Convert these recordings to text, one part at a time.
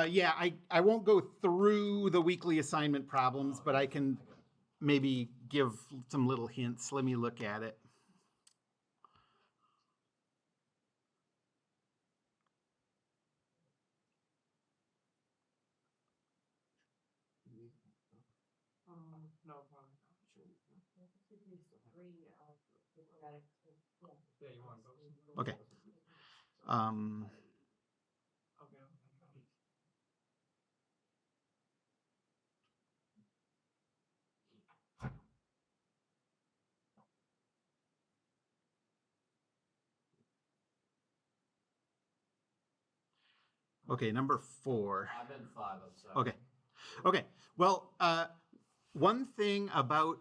Yeah, I won't go through the weekly assignment problems, but I can maybe give some little hints. Let me look at it. No problem. Yeah, you want to go? Okay. Okay. Okay, number 4. I'm in 5. I'm sorry. Okay. Okay. Well, one thing about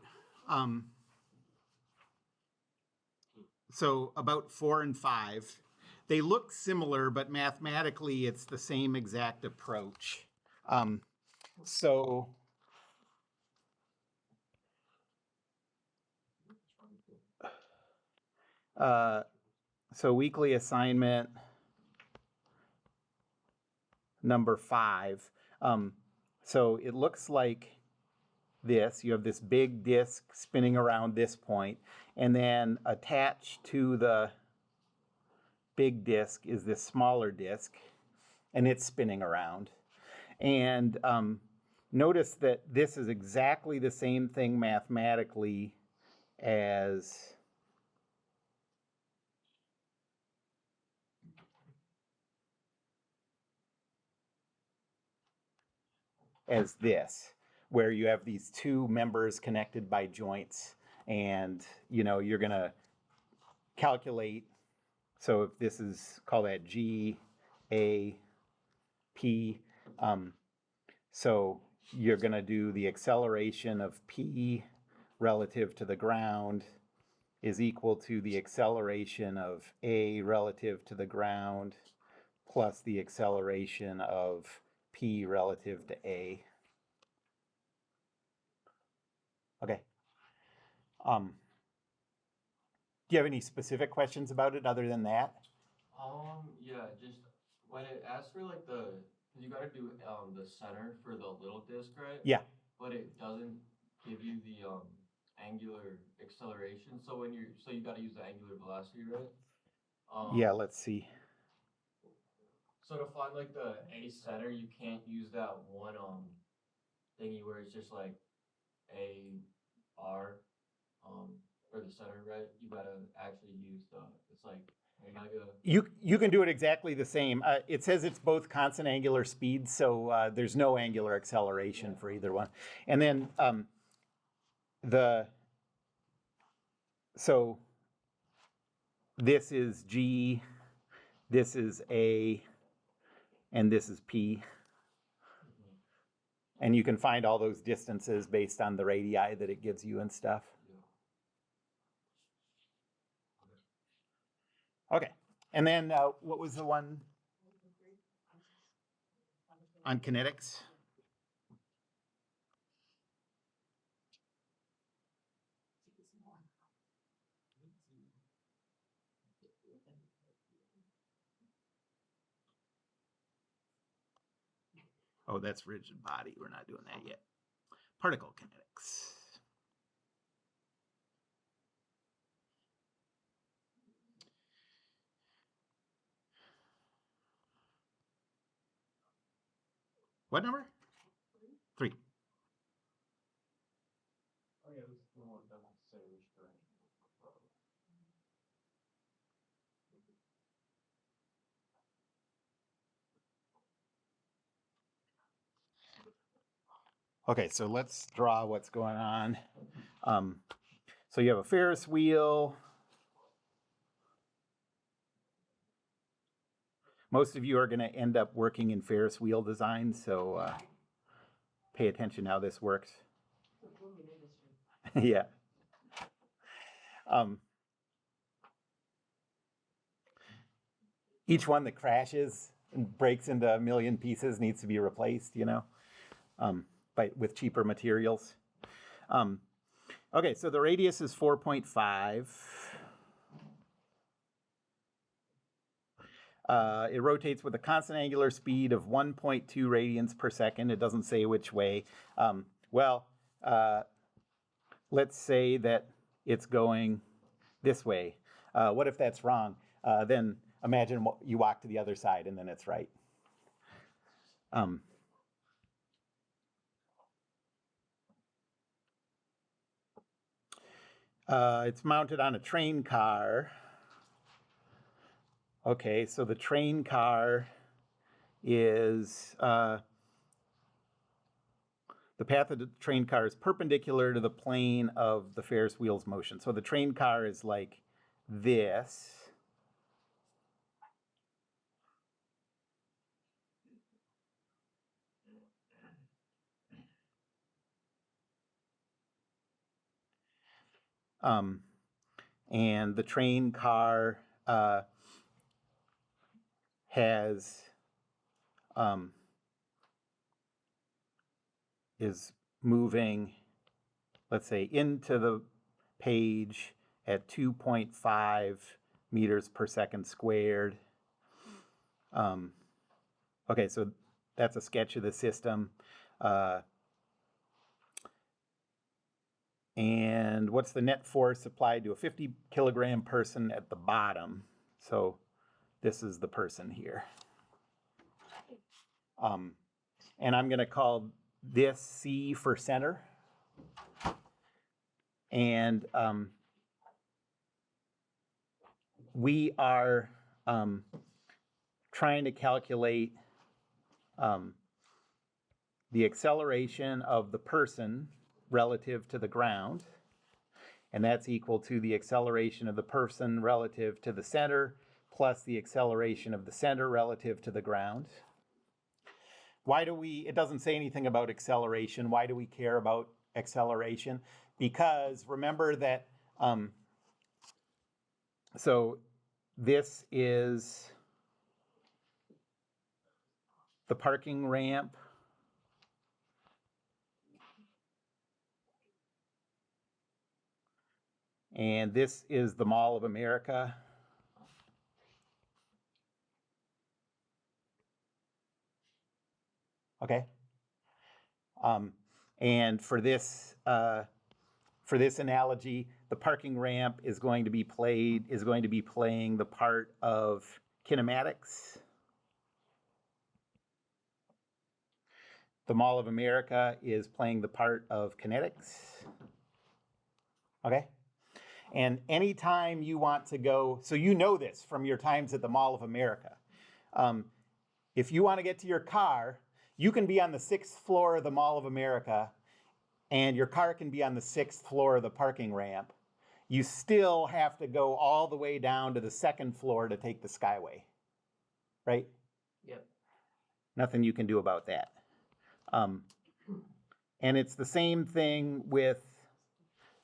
so about 4 and 5, they look similar, but mathematically it's the same exact approach. So weekly assignment number 5. So it looks like this. You have this big disk spinning around this point, and then attached to the big disk is this smaller disk, and it's spinning around. And notice that this is exactly the same thing mathematically as this, where you have these two members connected by joints, and you're going to calculate. So if this is, call that G, A, P, so you're going to do the acceleration of P relative to the ground is equal to the acceleration of A relative to the ground plus the acceleration of P relative to A. Okay. Do you have any specific questions about it other than that? Yeah, just when it asks for like because you got to do the center for the little disc, right? Yeah. But it doesn't give you the angular acceleration. So you got to use the angular velocity, right? Yeah, let's see. So to find like the A center, you can't use that one thingy where it's just like A R for the center, right? You gotta actually use it's like omega. You can do it exactly the same. It says it's both constant angular speed, so there's no angular acceleration for either one. And then so this is G, this is A, and this is P. And you can find all those distances based on the radii that it gives you and stuff. Okay. And then what was the one on kinetics? Oh, that's rigid body. We're not doing that yet. Particle kinetics. What number? 3. Oh yeah, this is the one that doesn't say which direction. Okay, so let's draw what's going on. So you have a Ferris wheel. Most of you are going to end up working in Ferris wheel design, so pay attention how this works. Yeah. Each one that crashes and breaks into a million pieces needs to be replaced, with cheaper materials. Okay, so the radius is 4.5. It rotates with a constant angular speed of 1.2 radians per second. It doesn't say which way. Let's say that it's going this way. What if that's wrong? Then imagine you walk to the other side and then it's right. It's mounted on a train car. Okay, so the train car is, the path of the train car is perpendicular to the plane of the Ferris wheel's motion. So the train car is like this. And the train car is moving, let's say, into the page at 2.5 meters per second squared. Okay, so that's a sketch of the system. And what's the net force applied to a 50 kilogram person at the bottom? So this is the person here. And I'm going to call this C for center. And we are trying to calculate the acceleration of the person relative to the ground. And that's equal to the acceleration of the person relative to the center plus the acceleration of the center relative to the ground. Why do we, it doesn't say anything about acceleration. Why do we care about acceleration? Because remember that, so this is the parking ramp. And this is the Mall of America. Okay. And for this analogy, the parking ramp is going to be playing the part of kinematics. The Mall of America is playing the part of kinetics. Okay. And anytime you want to go, so you know this from your times at the Mall of America. If you want to get to your car, you can be on the 6th floor of the Mall of America, and your car can be on the 6th floor of the parking ramp. You still have to go all the way down to the 2nd floor to take the Skyway, right? Yep. Nothing you can do about that. And it's the same thing with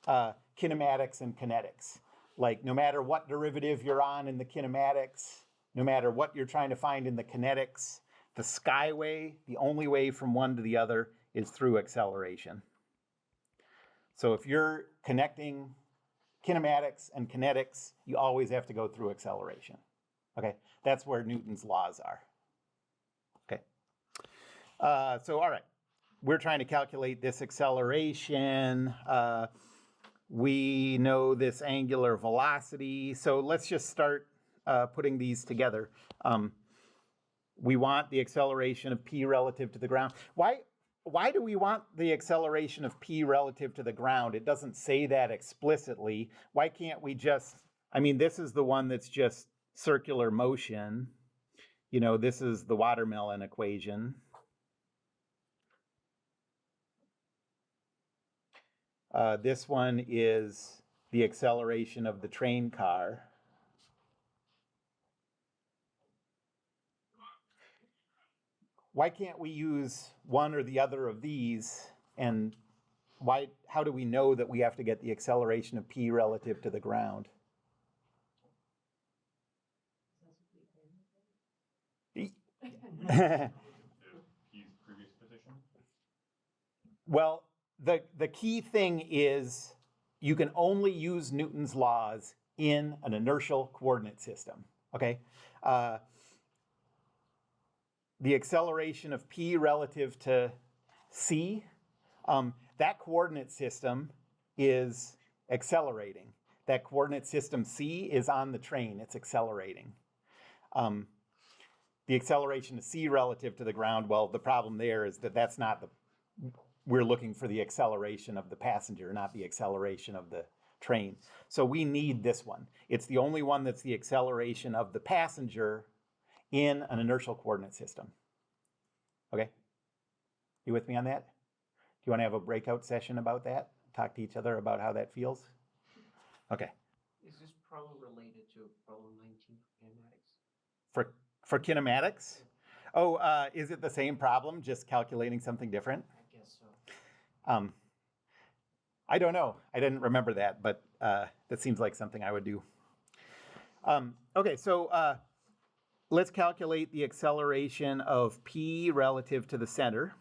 kinematics and kinetics. Like no matter what derivative you're on in the kinematics, no matter what you're trying to find in the kinetics, the Skyway, the only way from one to the other is through acceleration. So if you're connecting kinematics and kinetics, you always have to go through acceleration. Okay, that's where Newton's laws are. Okay, so all right, we're trying to calculate this acceleration. We know this angular velocity. So let's just start putting these together. We want the acceleration of p relative to the ground. Why do we want the acceleration of p relative to the ground? It doesn't say that explicitly. Why can't we just, I mean, this is the one that's just circular motion. You know, this is the watermelon equation. This one is the acceleration of the train car. Why can't we use one or the other of these? And how do we know that we have to get the acceleration of p relative to the ground? Well, the key thing is you can only use Newton's laws in an inertial coordinate system, okay? the acceleration of P relative to C, that coordinate system is accelerating. That coordinate system C is on the train, it's accelerating. The acceleration of C relative to the ground, well, the problem there is that that's not we're looking for the acceleration of the passenger, not the acceleration of the train. So we need this one. It's the only one that's the acceleration of the passenger in an inertial coordinate system. Okay? You with me on that? Do you want to have a breakout session about that? Talk to each other about how that feels? Okay. Is this problem related to problem 19 for kinematics? For kinematics? Oh, is it the same problem, just calculating something different? I guess so. I don't know. I didn't remember that, but that seems like something I would do. Okay, so let's calculate the acceleration of P relative to the center.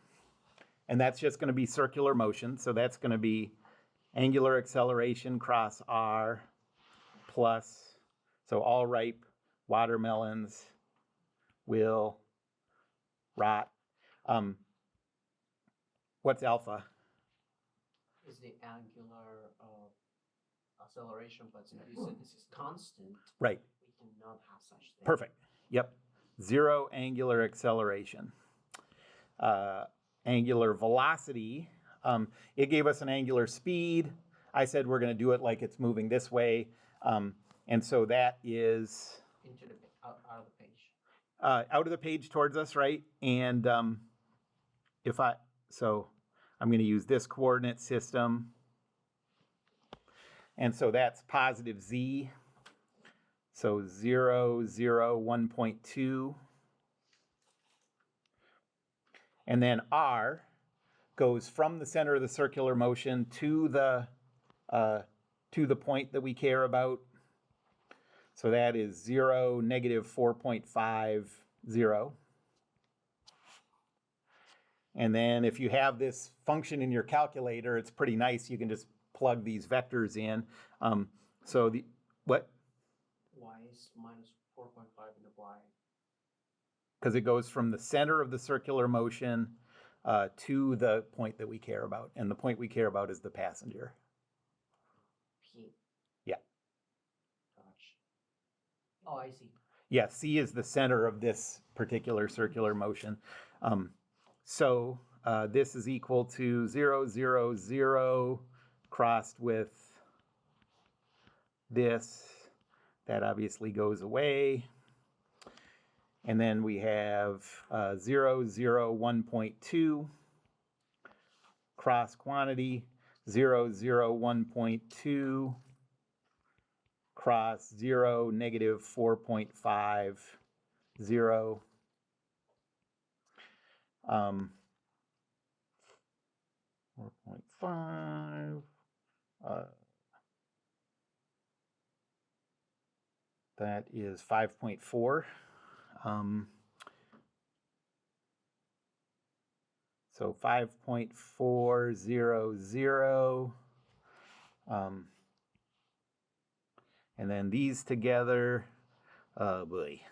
And that's just going to be circular motion. So that's going to be angular acceleration cross R plus, so all ripe watermelons will rot. What's alpha? Is the angular acceleration, but since you said this is constant, Right. we cannot have such thing. Perfect. Yep. Zero angular acceleration. Angular velocity, it gave us an angular speed. I said we're going to do it like it's moving this way. And so that is Into the out of the page. out of the page towards us, right? And so I'm going to use this coordinate system. And so that's positive z. So 0, 0, 1.2. And then R goes from the center of the circular motion to the point that we care about. So that is 0, negative 4.50. And then if you have this function in your calculator, it's pretty nice. You can just plug these vectors in. So the, what? Y is minus 4.5 in the Y. Because it goes from the center of the circular motion to the point that we care about. And the point we care about is the passenger. P. Yeah. Gotcha. Oh, I see. Yeah, C is the center of this particular circular motion. So this is equal to 0, 0, 0 crossed with this. That obviously goes away. And then we have 0, 0, 1.2 cross quantity, 0, 0, 1.2 cross 0, negative 4.5, 0. 4.5. That is 5.4. So 5.400. And then these together, oh boy.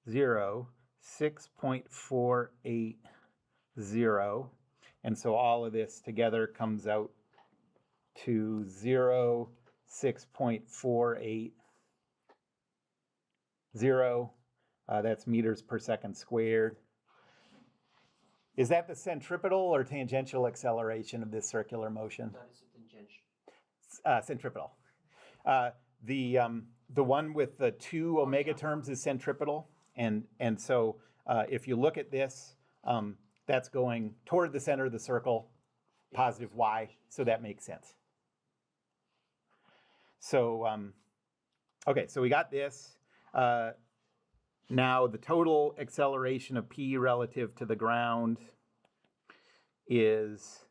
0, 6.480. And so all of this together comes out to 0, 6.480. That's meters per second squared. Is that the centripetal or tangential acceleration of this circular motion? That is a tangential. Centripetal. The one with the two omega terms is centripetal. And so if you look at this, that's going toward the center of the circle, positive y, so that makes sense. So, okay, so we got this. Now the total acceleration of P relative to the ground is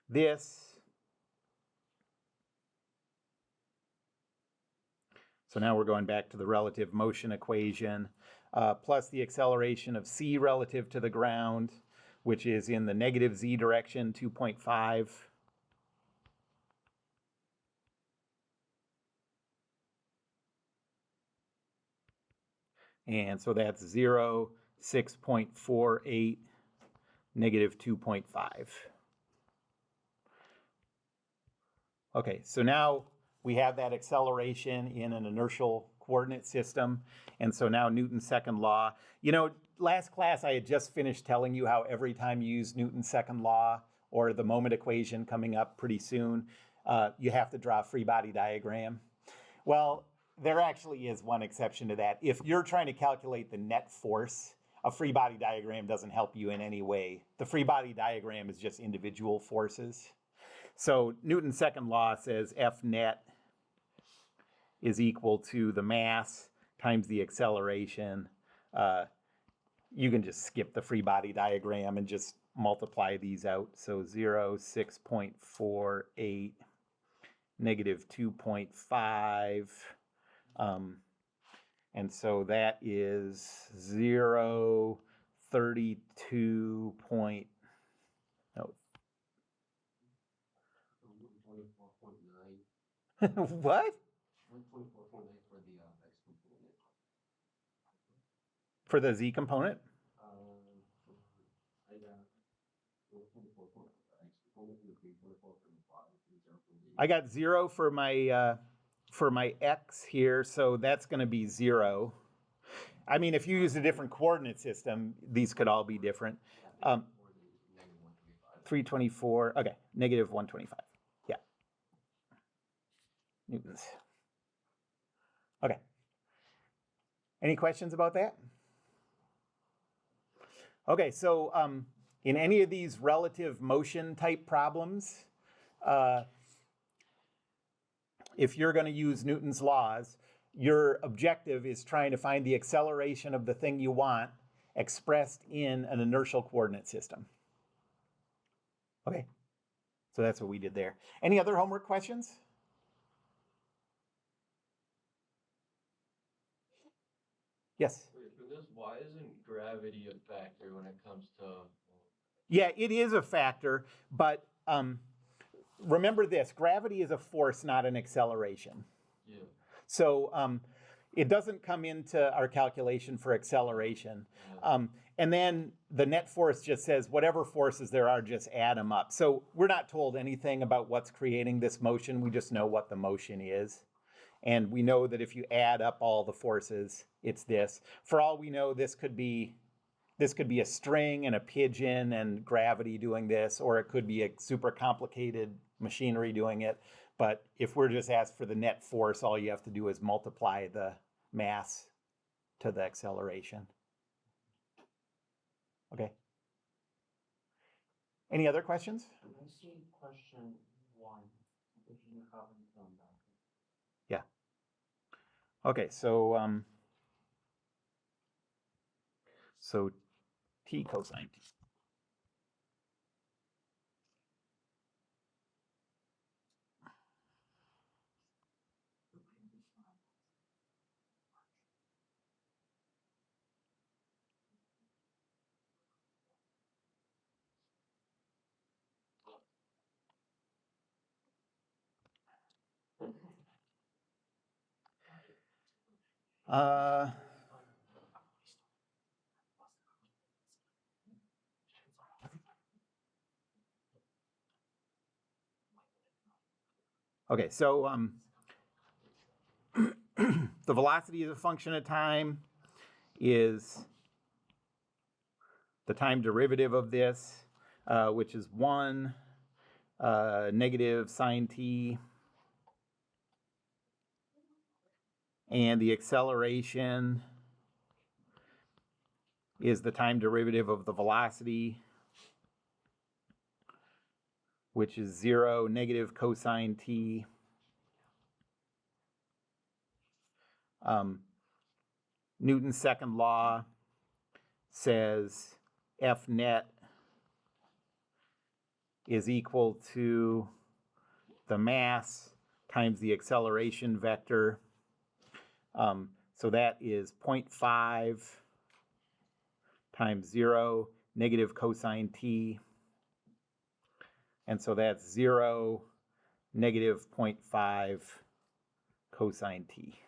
this. So now we're going back to the relative motion equation, plus the acceleration of C relative to the ground, which is in the negative z direction, 2.5. And so that's 0, 6.48, negative 2.5. Okay, so now we have that acceleration in an inertial coordinate system. And so now Newton's second law. You know, last class I had just finished telling you how every time you use Newton's second law or the moment equation coming up pretty soon, you have to draw a free body diagram. Well, there actually is one exception to that. If you're trying to calculate the net force, a free body diagram doesn't help you in any way. The free body diagram is just individual forces. So Newton's second law says F net is equal to the mass times the acceleration. You can just skip the free body diagram and just multiply these out. So 0, 6.48, negative 2.5. And so that is 0, 32 point, no. 124.9. What? 124.9 for the x component. For the z component? I got 124 for the x component and 324 for the y. I got 0 for my x here, so that's going to be 0. I mean, if you use a different coordinate system, these could all be different. 324, okay, negative 125. Yeah. Newtons. Okay. Any questions about that? Okay, so in any of these relative motion type problems, if you're going to use Newton's laws, your objective is trying to find the acceleration of the thing you want expressed in an inertial coordinate system. Okay, so that's what we did there. Any other homework questions? Yes? Wait, for this, why isn't gravity a factor when it comes to... Yeah, it is a factor, but remember this, gravity is a force, not an acceleration. Yeah. So it doesn't come into our calculation for acceleration. And then the net force just says whatever forces there are, just add them up. So we're not told anything about what's creating this motion. We just know what the motion is. And we know that if you add up all the forces, it's this. For all we know, this could be a string and a pigeon and gravity doing this, or it could be a super complicated machinery doing it. But if we're just asked for the net force, all you have to do is multiply the mass to the acceleration. Okay. Any other questions? I see question 1, if you haven't done that. Yeah. Okay, so t cosine t. Okay, so the velocity as a function of time is the time derivative of this, which is 1 negative sine t. And the acceleration is the time derivative of the velocity, which is 0 negative cosine t. Newton's second law says F net is equal to the mass times the acceleration vector. So that is 0.5 times 0 negative cosine t. And so that's 0 negative 0.5 cosine t.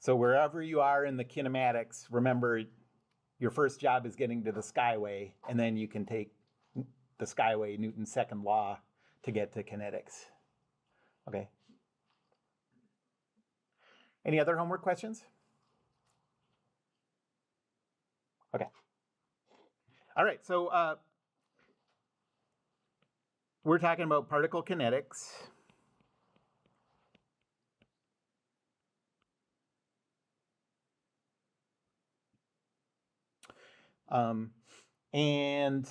So wherever you are in the kinematics, remember your first job is getting to the skyway, and then you can take the skyway, Newton's second law, to get to kinetics. Okay. Any other homework questions? Okay. All right, so we're talking about particle kinetics. And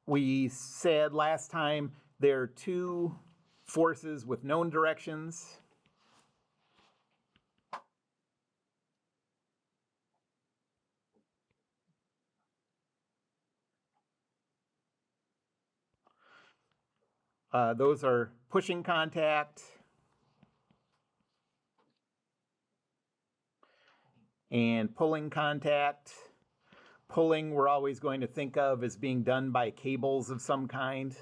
we said last time there are two forces with known directions. Those are pushing contact and pulling contact. Pulling, we're always going to think of as being done by cables of some kind.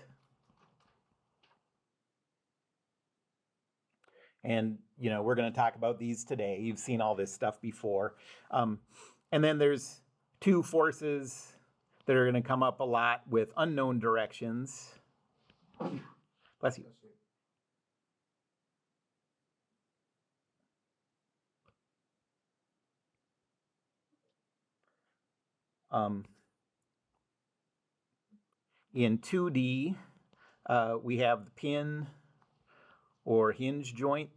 And, you know, we're going to talk about these today. You've seen all this stuff before. And then there's two forces that are going to come up a lot with unknown directions. Bless you. In 2D, we have the pin or hinge joint.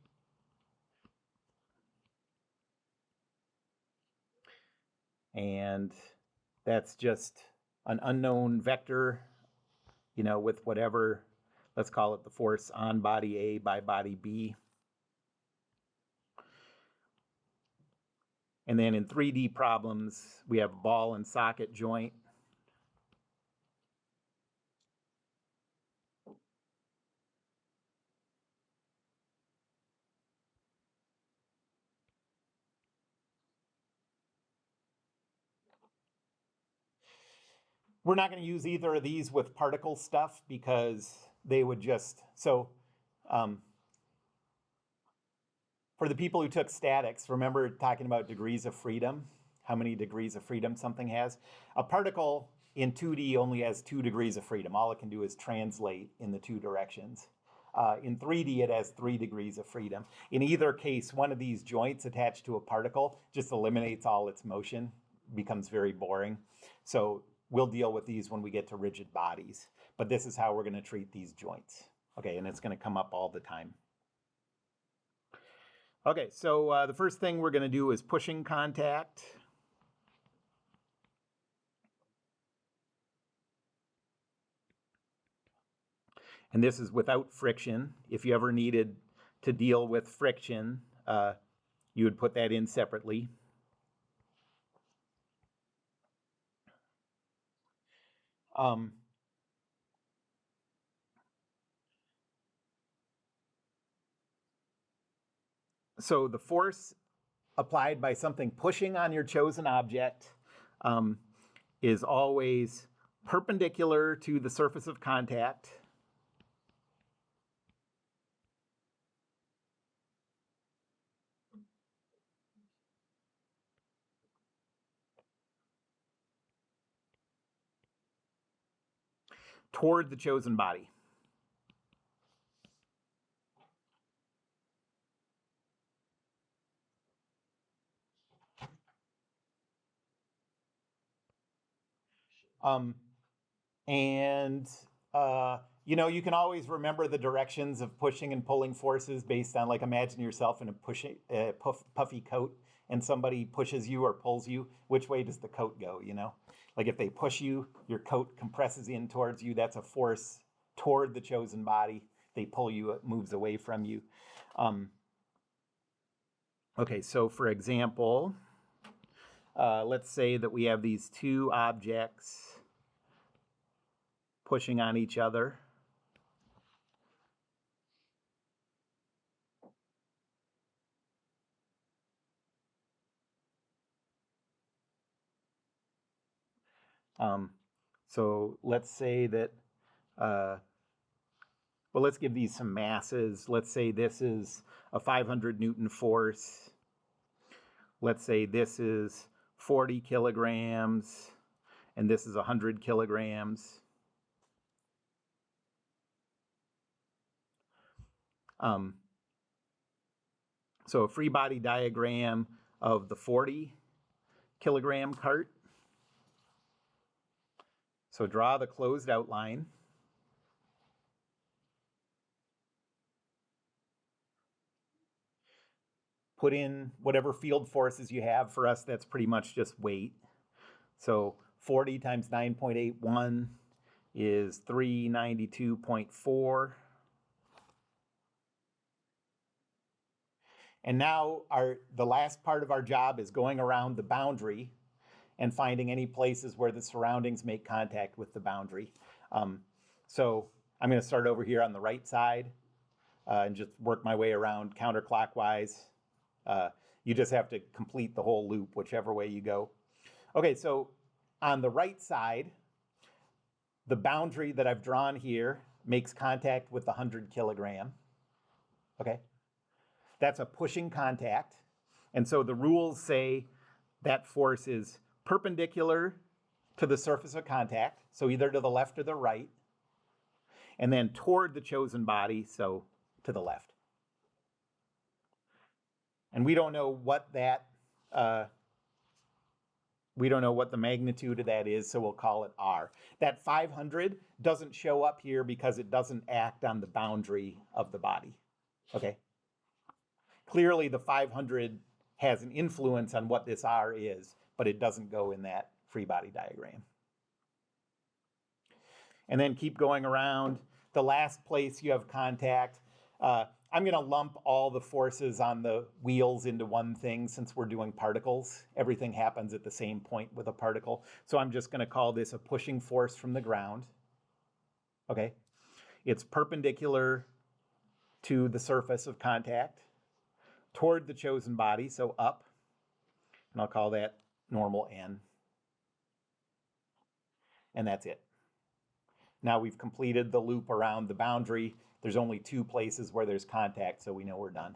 And that's just an unknown vector, you know, with whatever, let's call it the force on body A by body B. And then in 3D problems, we have ball and socket joint. We're not going to use either of these with particle stuff because they would just, so for the people who took statics, remember talking about degrees of freedom, how many degrees of freedom something has? A particle in 2D only has 2 degrees of freedom. All it can do is translate in the 2 directions. In 3D, it has 3 degrees of freedom. In either case, one of these joints attached to a particle just eliminates all its motion, becomes very boring. So we'll deal with these when we get to rigid bodies. But this is how we're going to treat these joints. Okay, and it's going to come up all the time. Okay, so the first thing we're going to do is pushing contact. And this is without friction. If you ever needed to deal with friction, you would put that in separately. So the force applied by something pushing on your chosen object is always perpendicular to the surface of contact. Toward the chosen body. You know, you can always remember the directions of pushing and pulling forces based on, like, imagine yourself in a puffy coat and somebody pushes you or pulls you. Which way does the coat go, you know? Like if they push you, your coat compresses in towards you. That's a force toward the chosen body. They pull you, it moves away from you. Okay, so for example, let's say that we have these two objects pushing on each other. So let's say that, well, let's give these some masses. Let's say this is a 500 Newton force let's say this is 40 kilograms and this is 100 kilograms. So a free body diagram of the 40 kilogram cart. So draw the closed outline. Put in whatever field forces you have. For us, that's pretty much just weight. So 40 times 9.81 is 392.4. And now the last part of our job is going around the boundary and finding any places where the surroundings make contact with the boundary. So I'm going to start over here on the right side and just work my way around counterclockwise. You just have to complete the whole loop, whichever way you go. Okay, so on the right side, the boundary that I've drawn here makes contact with the 100 kilogram. Okay, that's a pushing contact. And so the rules say that force is perpendicular to the surface of contact, so either to the left or the right, and then toward the chosen body, so to the left. And we don't know what that, we don't know what the magnitude of that is, so we'll call it R. That 500 doesn't show up here because it doesn't act on the boundary of the body, okay? Clearly the 500 has an influence on what this R is, but it doesn't go in that free body diagram. And then keep going around. The last place you have contact, I'm going to lump all the forces on the wheels into one thing since we're doing particles. Everything happens at the same point with a particle. So I'm just going to call this a pushing force from the ground. Okay? It's perpendicular to the surface of contact toward the chosen body, so up. And I'll call that normal N. And that's it. Now we've completed the loop around the boundary. There's only 2 places where there's contact, so we know we're done.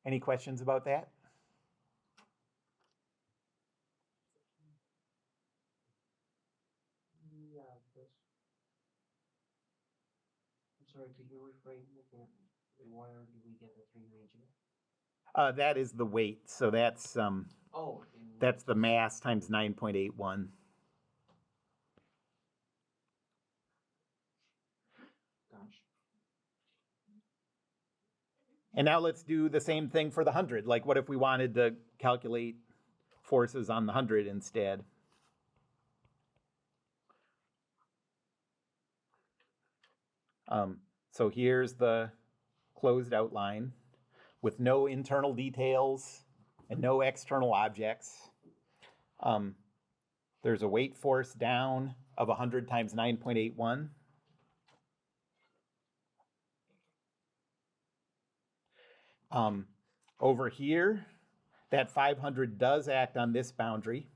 Any questions about that? Yeah, this. I'm sorry, could you rephrase again? Where do we get the 3 region? That is the weight, so that's that's the mass times 9.81. Gosh. And now let's do the same thing for the 100. Like, what if we wanted to calculate forces on the 100 instead? So here's the closed outline with no internal details and no external objects. There's a weight force down of 100 times 9.81. Over here, that 500 does act on this boundary.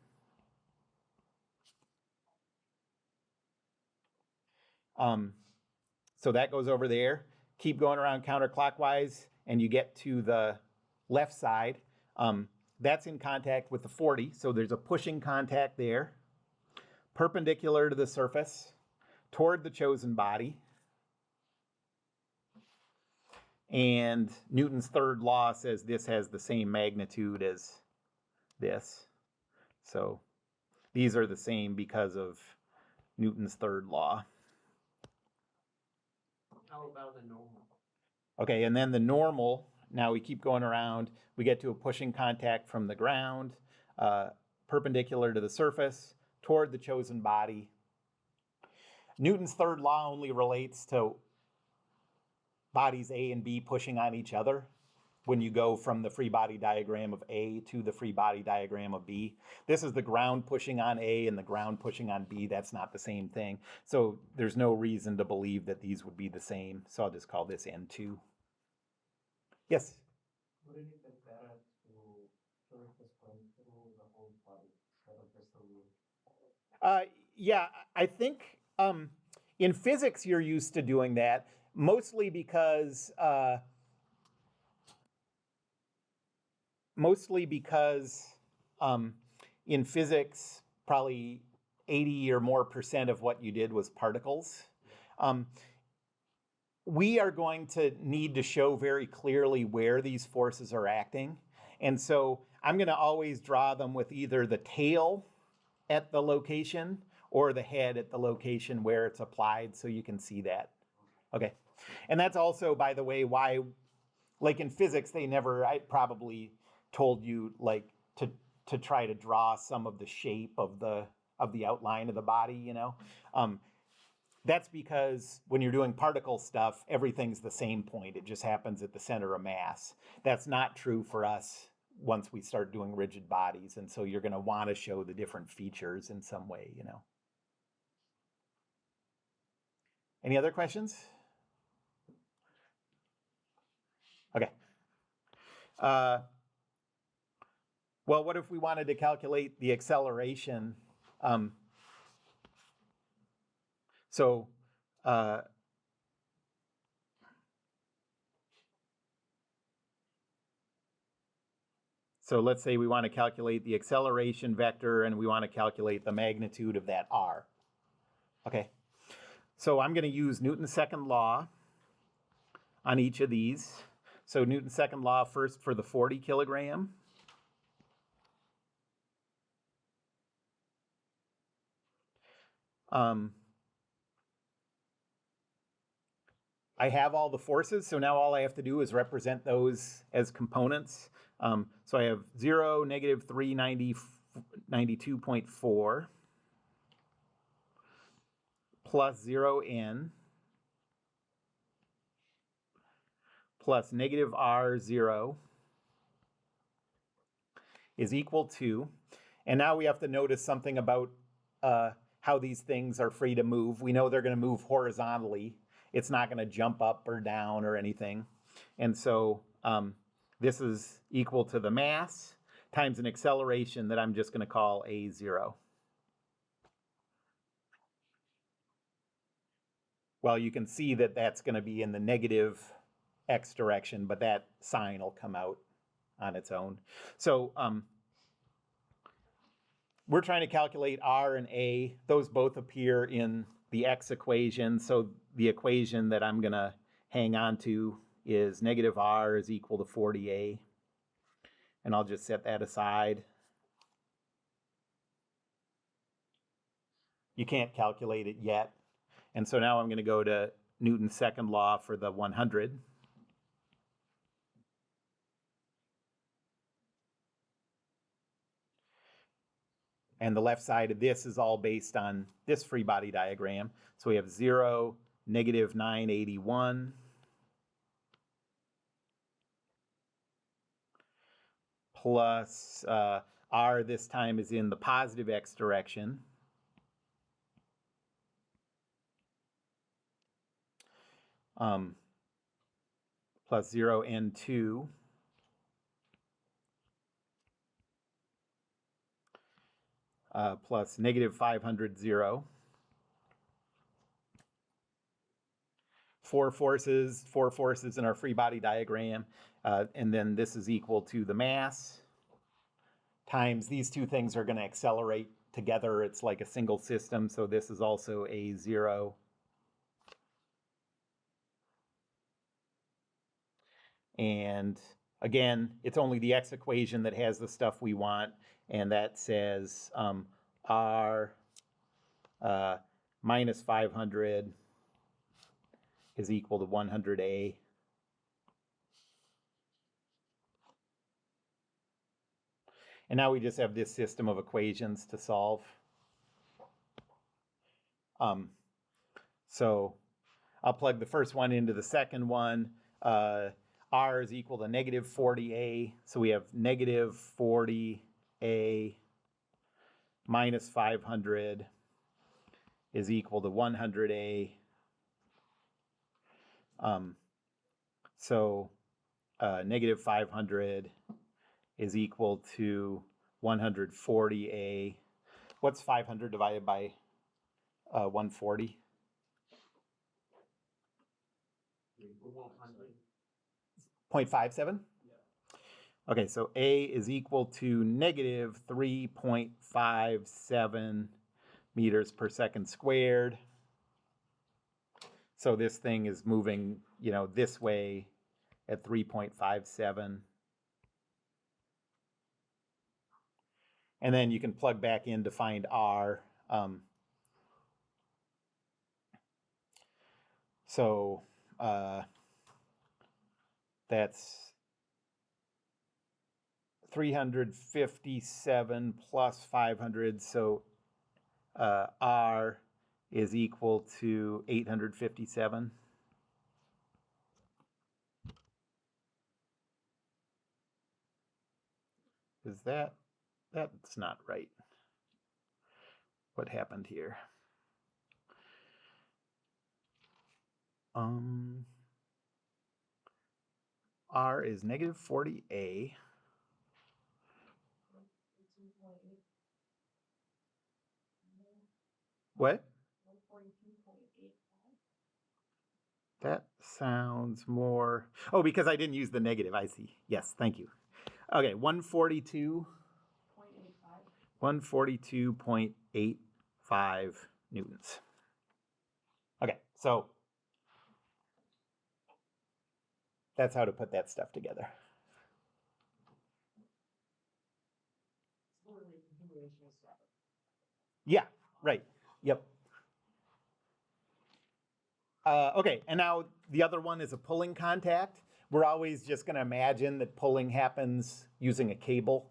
So that goes over there. Keep going around counterclockwise and you get to the left side. That's in contact with the 40, so there's a pushing contact there, perpendicular to the surface, toward the chosen body. And Newton's third law says this has the same magnitude as this. So these are the same because of Newton's third law. How about the normal? Okay, and then the normal, now we keep going around, we get to a pushing contact from the ground, perpendicular to the surface, toward the chosen body. Newton's third law only relates to bodies A and B pushing on each other when you go from the free body diagram of A to the free body diagram of B. This is the ground pushing on A and the ground pushing on B. That's not the same thing. So there's no reason to believe that these would be the same. So I'll just call this N2. Yes? Wouldn't it be better to surface going through the whole body instead of just the wheel? Yeah, I think in physics you're used to doing that. mostly because in physics, probably 80 or more % of what you did was particles. We are going to need to show very clearly where these forces are acting. And so I'm going to always draw them with either the tail at the location or the head at the location where it's applied, so you can see that. Okay. And that's also, by the way, why, like in physics, I probably told you like to try to draw some of the shape of the outline of the body, you know. That's because when you're doing particle stuff, everything's the same point. It just happens at the center of mass. That's not true for us once we start doing rigid bodies. And so you're going to want to show the different features in some way, you know. Any other questions? Okay. Well, what if we wanted to calculate the acceleration? So let's say we want to calculate the acceleration vector and we want to calculate the magnitude of that r. Okay. So I'm going to use Newton's second law on each of these. So Newton's second law first for the 40 kilogram. I have all the forces, so now all I have to do is represent those as components. So I have 0, negative 392.4 plus 0n plus negative r0 is equal to, and now we have to notice something about how these things are free to move. We know they're going to move horizontally. It's not going to jump up or down or anything. And so this is equal to the mass times an acceleration that I'm just going to call a0. Well, you can see that that's going to be in the negative x direction, but that sign will come out on its own. So we're trying to calculate r and a. Those both appear in the x equation. So the equation that I'm going to hang on to is negative r is equal to 40a. And I'll just set that aside. You can't calculate it yet. And so now I'm going to go to Newton's second law for the 100. And the left side of this is all based on this free body diagram. So we have 0, negative 981, plus r this time is in the positive x direction. Plus 0 n2. Plus negative 500, 0. Four forces in our free body diagram. And then this is equal to the mass times these two things are going to accelerate together. It's like a single system. So this is also a0. And again, it's only the x equation that has the stuff we want. And that says r minus 500 is equal to 100a. And now we just have this system of equations to solve. So I'll plug the first one into the second one. R is equal to negative 40a. So we have negative 40a minus 500 is equal to 100a. Negative 500 is equal to 140a. What's 500 divided by 140? 100. 0.57? Okay, so A is equal to negative 3.57 meters per second squared. So this thing is moving, you know, this way at 3.57. And then you can plug back in to find R. So that's 357 plus 500. So R is equal to 857. Is that's not right. What happened here? R is negative 40A. What? That sounds more. Oh, because I didn't use the negative. I see. Yes, thank you. Okay, 142. 142.85 newtons. Okay, so that's how to put that stuff together. Yeah, right. Yep. Okay, and now the other one is a pulling contact. We're always just going to imagine that pulling happens using a cable.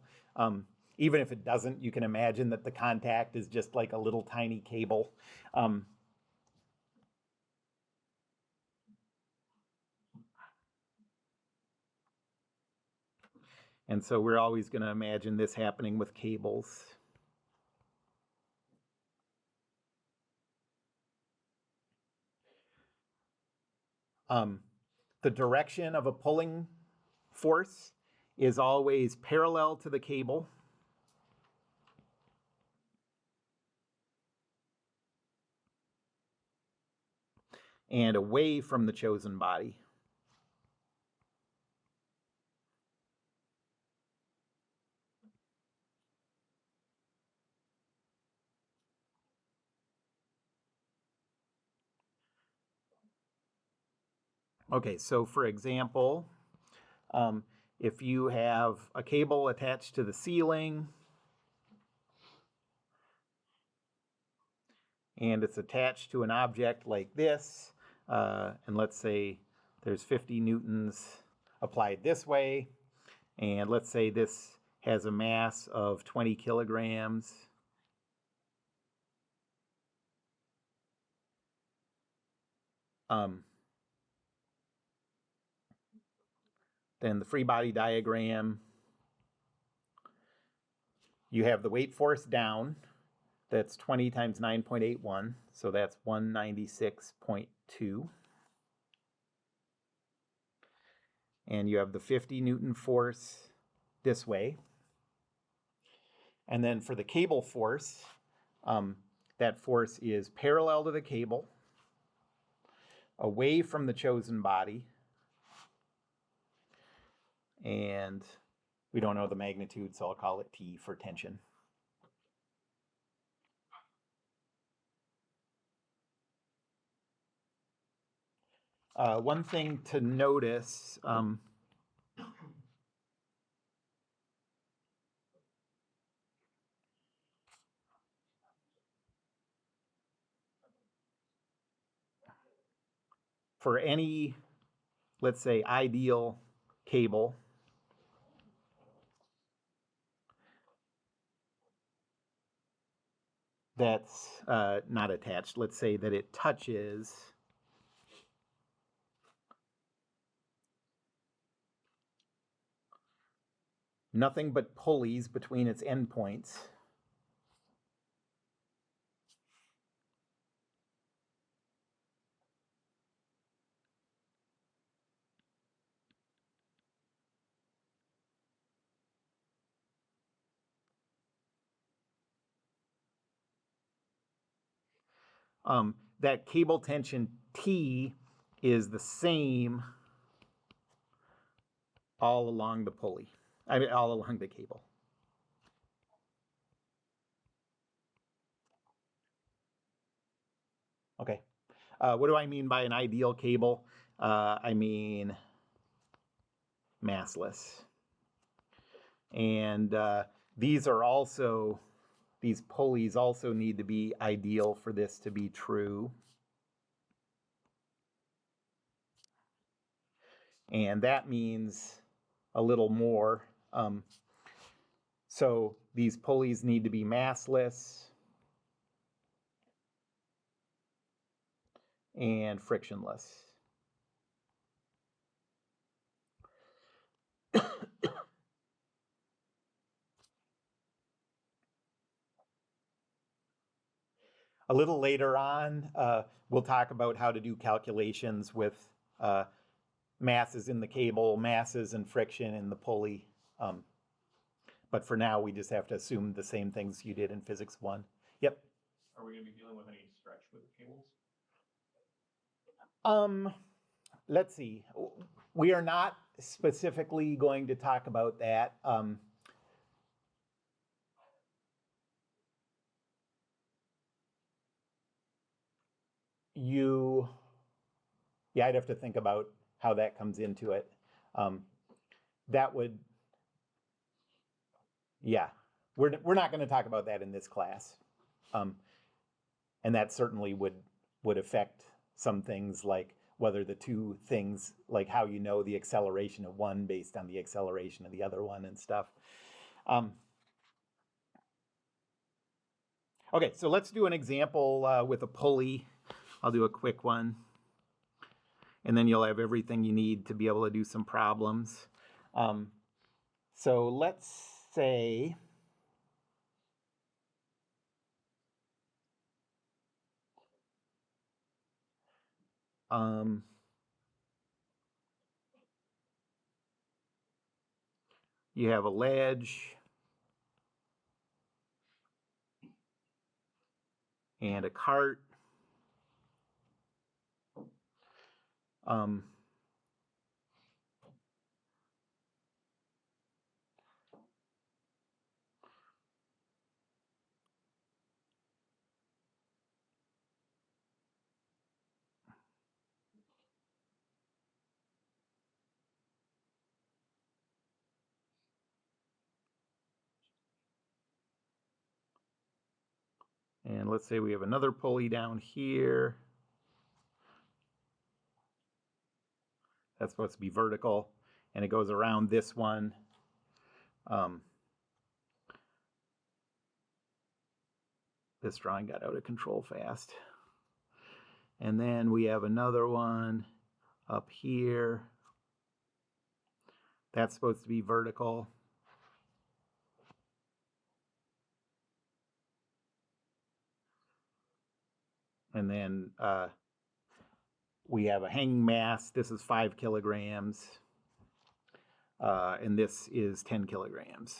Even if it doesn't, you can imagine that the contact is just like a little tiny cable. And so we're always going to imagine this happening with cables. The direction of a pulling force is always parallel to the cable. And away from the chosen body. Okay, so for example, if you have a cable attached to the ceiling and it's attached to an object like this, and let's say there's 50 newtons applied this way, and let's say this has a mass of 20 kilograms. Then the free body diagram, you have the weight force down. That's 20 times 9.81, so that's 196.2. And you have the 50 Newton force this way. And then for the cable force, that force is parallel to the cable, away from the chosen body, and we don't know the magnitude, so I'll call it T for tension. One thing to notice, for any, let's say, ideal cable, that's not attached, let's say that it touches nothing but pulleys between its endpoints. That cable tension T is the same all along the pulley, I mean, all along the cable. Okay. What do I mean by an ideal cable? I mean massless. And these pulleys also need to be ideal for this to be true. And that means a little more. So these pulleys need to be massless and frictionless. A little later on, we'll talk about how to do calculations with masses in the cable, masses and friction in the pulley. But for now, we just have to assume the same things you did in Physics 1. Yep. Are we gonna be dealing with any stretch with cables? Let's see. We are not specifically going to talk about that. I'd have to think about how that comes into it. That would, we're not going to talk about that in this class. And that certainly would affect some things like whether the two things, like how you know the acceleration of one based on the acceleration of the other one and stuff. Okay, so let's do an example with a pulley. I'll do a quick one. And then you'll have everything you need to be able to do some problems. So let's say you have a ledge and a cart. And let's say we have another pulley down here. That's supposed to be vertical, and it goes around this one. This drawing got out of control fast. And then we have another one up here. That's supposed to be vertical. And then we have a hanging mass. This is 5 kilograms. And this is 10 kilograms.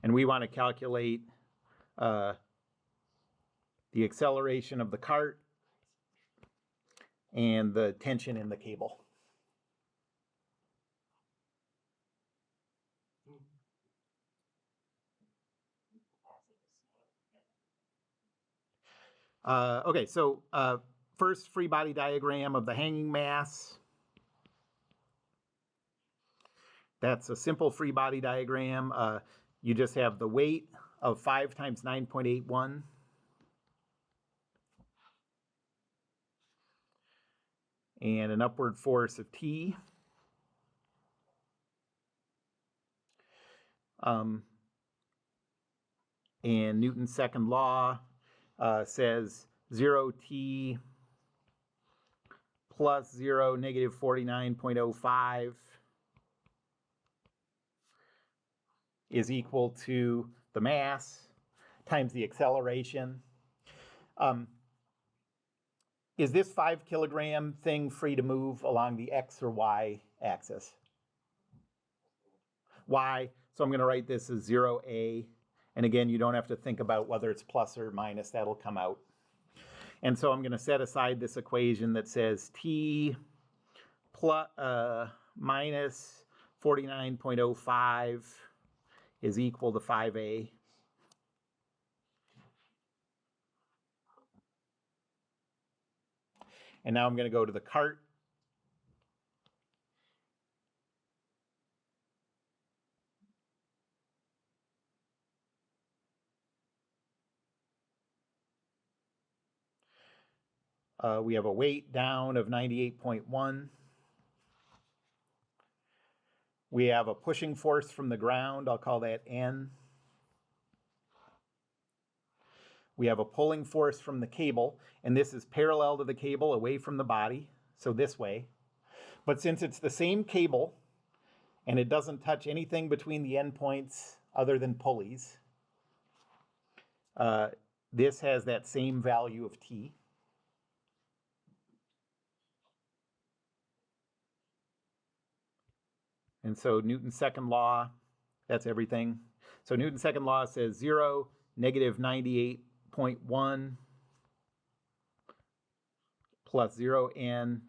And we want to calculate the acceleration of the cart and the tension in the cable. Okay, so first free body diagram of the hanging mass. That's a simple free body diagram. You just have the weight of 5 times 9.81. And an upward force of T. And Newton's second law says 0T plus 0, negative 49.05 is equal to the mass times the acceleration. Is this 5 kilogram thing free to move along the X or Y axis? Y, so I'm going to write this as 0A, And again, you don't have to think about whether it's plus or minus, that'll come out. And so I'm going to set aside this equation that says t plus, minus 49.05 is equal to 5a. And now I'm going to go to the cart. We have a weight down of 98.1. We have a pushing force from the ground. I'll call that N. We have a pulling force from the cable, and this is parallel to the cable away from the body, so this way. But since it's the same cable, and it doesn't touch anything between the endpoints other than pulleys, this has that same value of T. And so Newton's second law, that's everything. So Newton's second law says 0, negative 98.1 plus 0n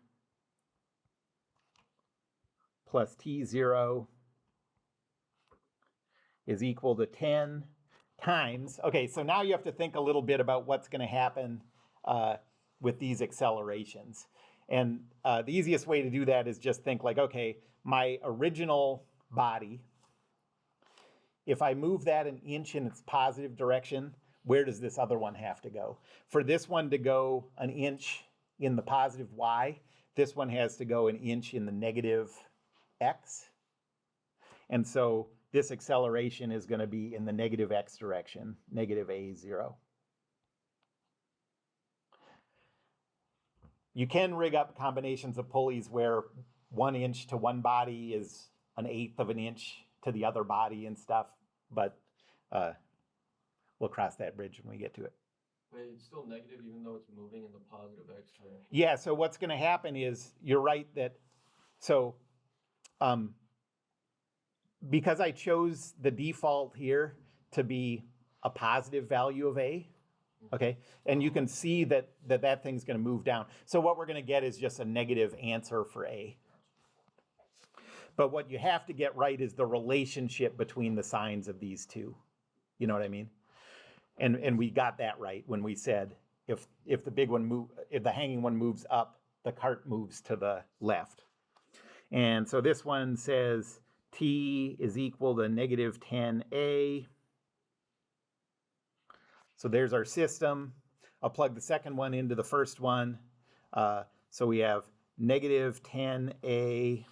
plus T0 is equal to 10 times. Okay, so now you have to think a little bit about what's going to happen with these accelerations. And the easiest way to do that is just think like, okay, my original body, if I move that an inch in its positive direction, where does this other one have to go? For this one to go an inch in the positive y, this one has to go an inch in the negative x. And so this acceleration is going to be in the negative x direction, negative a0. You can rig up combinations of pulleys where 1 inch to one body is 1/8 of an inch to the other body and stuff, but we'll cross that bridge when we get to it. Wait, it's still negative even though it's moving in the positive x direction? Yeah, so what's going to happen is, you're right that, so because I chose the default here to be a positive value of A, okay, and you can see that that thing's going to move down. So what we're going to get is just a negative answer for A. But what you have to get right is the relationship between the signs of these two. You know what I mean? And we got that right when we said if the big one if the hanging one moves up, the cart moves to the left. And so this one says T is equal to negative 10A. So there's our system. I'll plug the second one into the first one. So we have negative 10A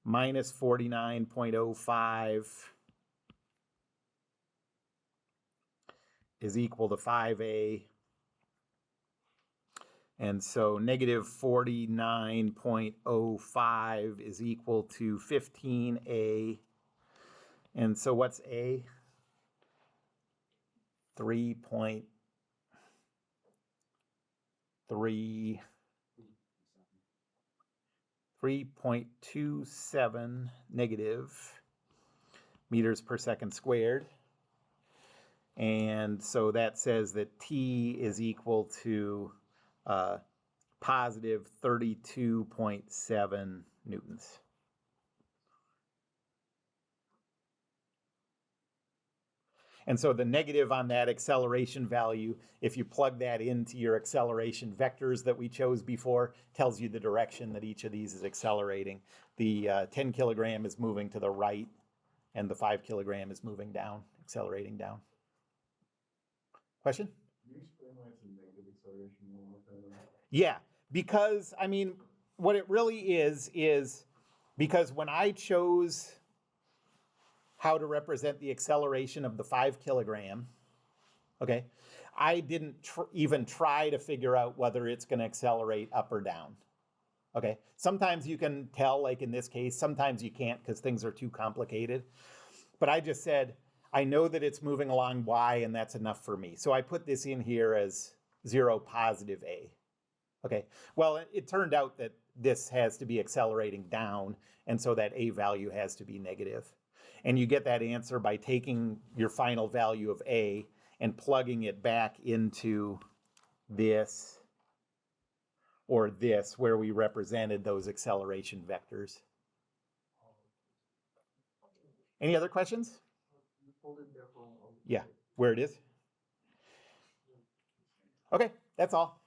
minus 49.05 is equal to 5A. And so negative 49.05 is equal to 15A. And so what's A? 3.27 negative meters per second squared. And so that says that T is equal to positive 32.7 newtons. And so the negative on that acceleration value, if you plug that into your acceleration vectors that we chose before, tells you the direction that each of these is accelerating. The 10 kilogram is moving to the right, and the 5 kilogram is moving down, accelerating down. Question? Can you explain why it's a negative acceleration one more time? Yeah, because, I mean, what it really is because when I chose how to represent the acceleration of the 5 kilogram, okay, I didn't even try to figure out whether it's going to accelerate up or down, okay? Sometimes you can tell, like in this case, sometimes you can't because things are too complicated. But I just said, I know that it's moving along y, and that's enough for me. So I put this in here as 0 positive A. Okay, well, it turned out that this has to be accelerating down, and so that A value has to be negative. And you get that answer by taking your final value of A and plugging it back into this or this, where we represented those acceleration vectors. Any other questions? You pulled it there from. Yeah, where it is? Okay, that's all.